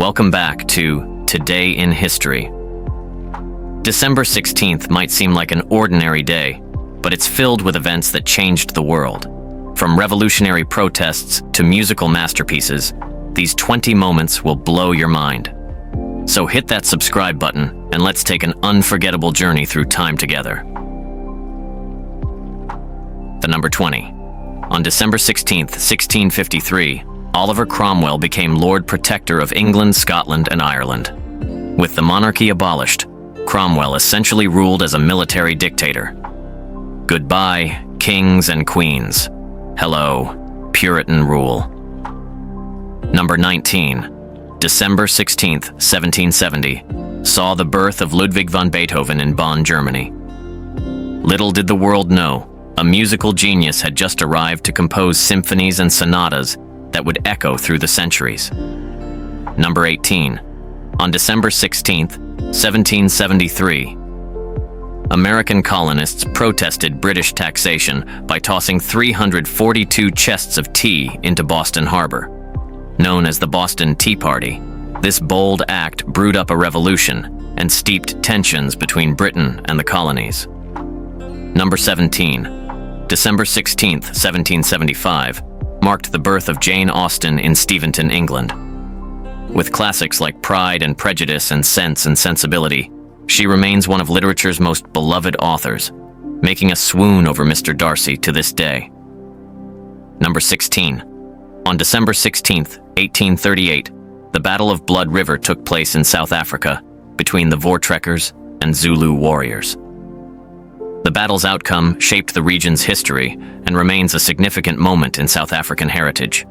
Welcome back to Today in History. December 16th might seem like an ordinary day, but it's filled with events that changed the world. From revolutionary protests to musical masterpieces, these 20 moments will blow your mind. So hit that subscribe button and let's take an unforgettable journey through time together. The number 20. On December 16th, 1653, Oliver Cromwell became Lord Protector of England, Scotland, and Ireland. With the monarchy abolished, Cromwell essentially ruled as a military dictator. Goodbye, kings and queens. Hello, Puritan rule. Number 19. December 16th, 1770, saw the birth of Ludwig van Beethoven in Bonn, Germany. Little did the world know, a musical genius had just arrived to compose symphonies and sonatas that would echo through the centuries. Number 18. On December 16th, 1773, American colonists protested British taxation by tossing 342 chests of tea into Boston Harbor. Known as the Boston Tea Party, this bold act brewed up a revolution and steeped tensions between Britain and the colonies. Number 17. December 16th, 1775, marked the birth of Jane Austen in Steventon, England. With classics like Pride and Prejudice and Sense and Sensibility, she remains one of literature's most beloved authors, making us swoon over Mr. Darcy to this day. Number 16. On December 16th, 1838, the Battle of Blood River took place in South Africa between the Voortrekkers and Zulu warriors. The battle's outcome shaped the region's history and remains a significant moment in South African heritage.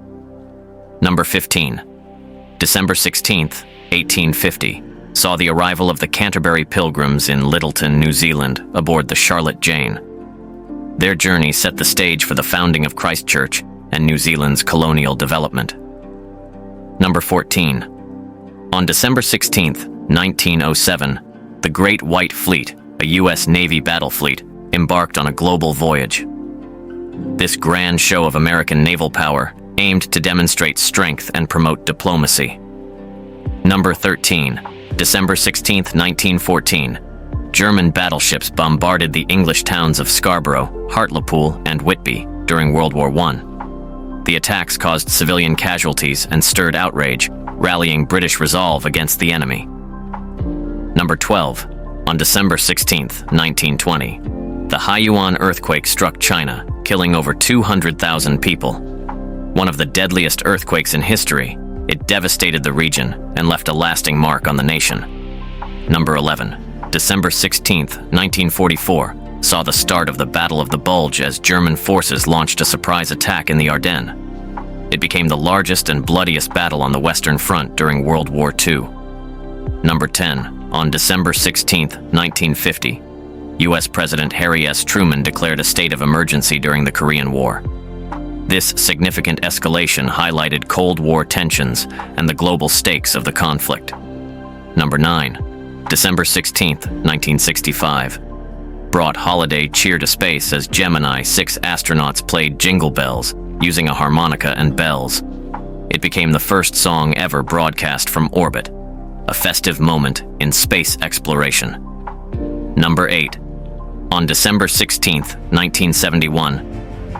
Number 15. December 16th, 1850, saw the arrival of the Canterbury Pilgrims in Lyttelton, New Zealand, aboard the Charlotte Jane. Their journey set the stage for the founding of Christchurch and New Zealand's colonial development. Number 14. On December 16th, 1907, the Great White Fleet, a U.S. Navy battle fleet, embarked on a global voyage. This grand show of American naval power aimed to demonstrate strength and promote diplomacy. Number 13. December 16th, 1914, German battleships bombarded the English towns of Scarborough, Hartlepool, and Whitby during World War I. The attacks caused civilian casualties and stirred outrage, rallying British resolve against the enemy. Number 12. On December 16th, 1920, the Haiyuan earthquake struck China, killing over 200,000 people. One of the deadliest earthquakes in history, it devastated the region and left a lasting mark on the nation. Number 11. December 16th, 1944, saw the start of the Battle of the Bulge as German forces launched a surprise attack in the Ardennes. It became the largest and bloodiest battle on the Western Front during World War II. Number 10. On December 16, 1950, U.S. President Harry S. Truman declared a state of emergency during the Korean War. This significant escalation highlighted Cold War tensions and the global stakes of the conflict. Number 9. December 16, 1965, brought holiday cheer to space as Gemini 6 astronauts played Jingle Bells using a harmonica and bells. It became the first song ever broadcast from orbit, a festive moment in space exploration. Number 8. On December 16, 1971,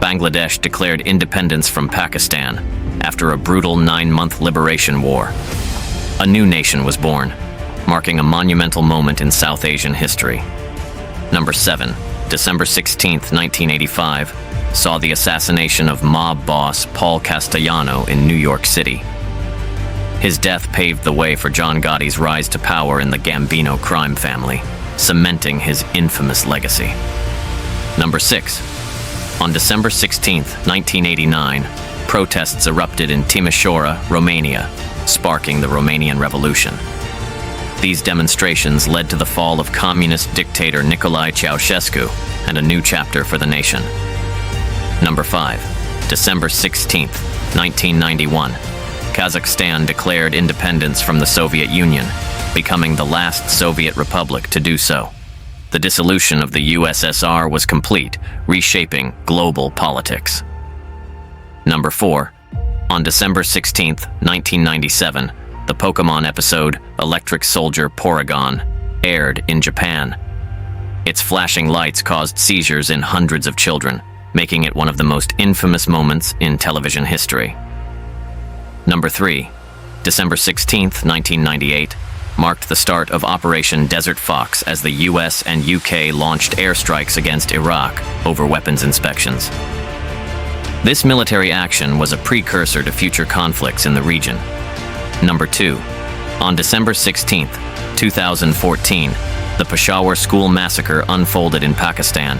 Bangladesh declared independence from Pakistan after a brutal 9-month liberation war. A new nation was born, marking a monumental moment in South Asian history. Number 7. December 16, 1985, saw the assassination of mob boss Paul Castellano in New York City. His death paved the way for John Gotti's rise to power in the Gambino crime family, cementing his infamous legacy. Number 6. On December 16, 1989, protests erupted in Timișoara, Romania, sparking the Romanian Revolution. These demonstrations led to the fall of communist dictator Nicolae Ceausescu and a new chapter for the nation. Number 5. December 16, 1991, Kazakhstan declared independence from the Soviet Union, becoming the last Soviet republic to do so. The dissolution of the USSR was complete, reshaping global politics. Number 4. On December 16, 1997, the Pokemon episode Electric Soldier Porygon aired in Japan. Its flashing lights caused seizures in hundreds of children, making it one of the most infamous moments in television history. Number 3. December 16, 1998, marked the start of Operation Desert Fox as the US and UK launched airstrikes against Iraq over weapons inspections. This military action was a precursor to future conflicts in the region. Number 2. On December 16, 2014, the Peshawar school massacre unfolded in Pakistan,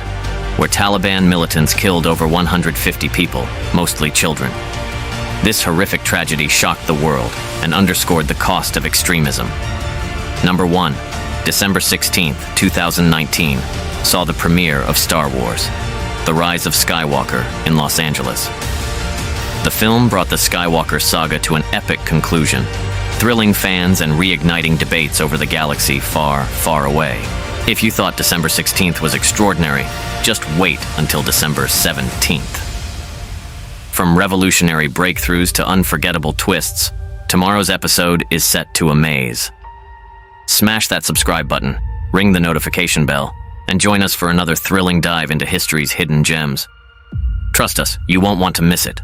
where Taliban militants killed over 150 people, mostly children. This horrific tragedy shocked the world and underscored the cost of extremism. Number 1. December 16, 2019, saw the premiere of Star Wars: The Rise of Skywalker in Los Angeles. The film brought the Skywalker saga to an epic conclusion, thrilling fans and reigniting debates over the galaxy far, far away. If you thought December 16th was extraordinary, just wait until December 17th. From revolutionary breakthroughs to unforgettable twists, tomorrow's episode is set to amaze. Smash that subscribe button, ring the notification bell, and join us for another thrilling dive into history's hidden gems. Trust us, you won't want to miss it.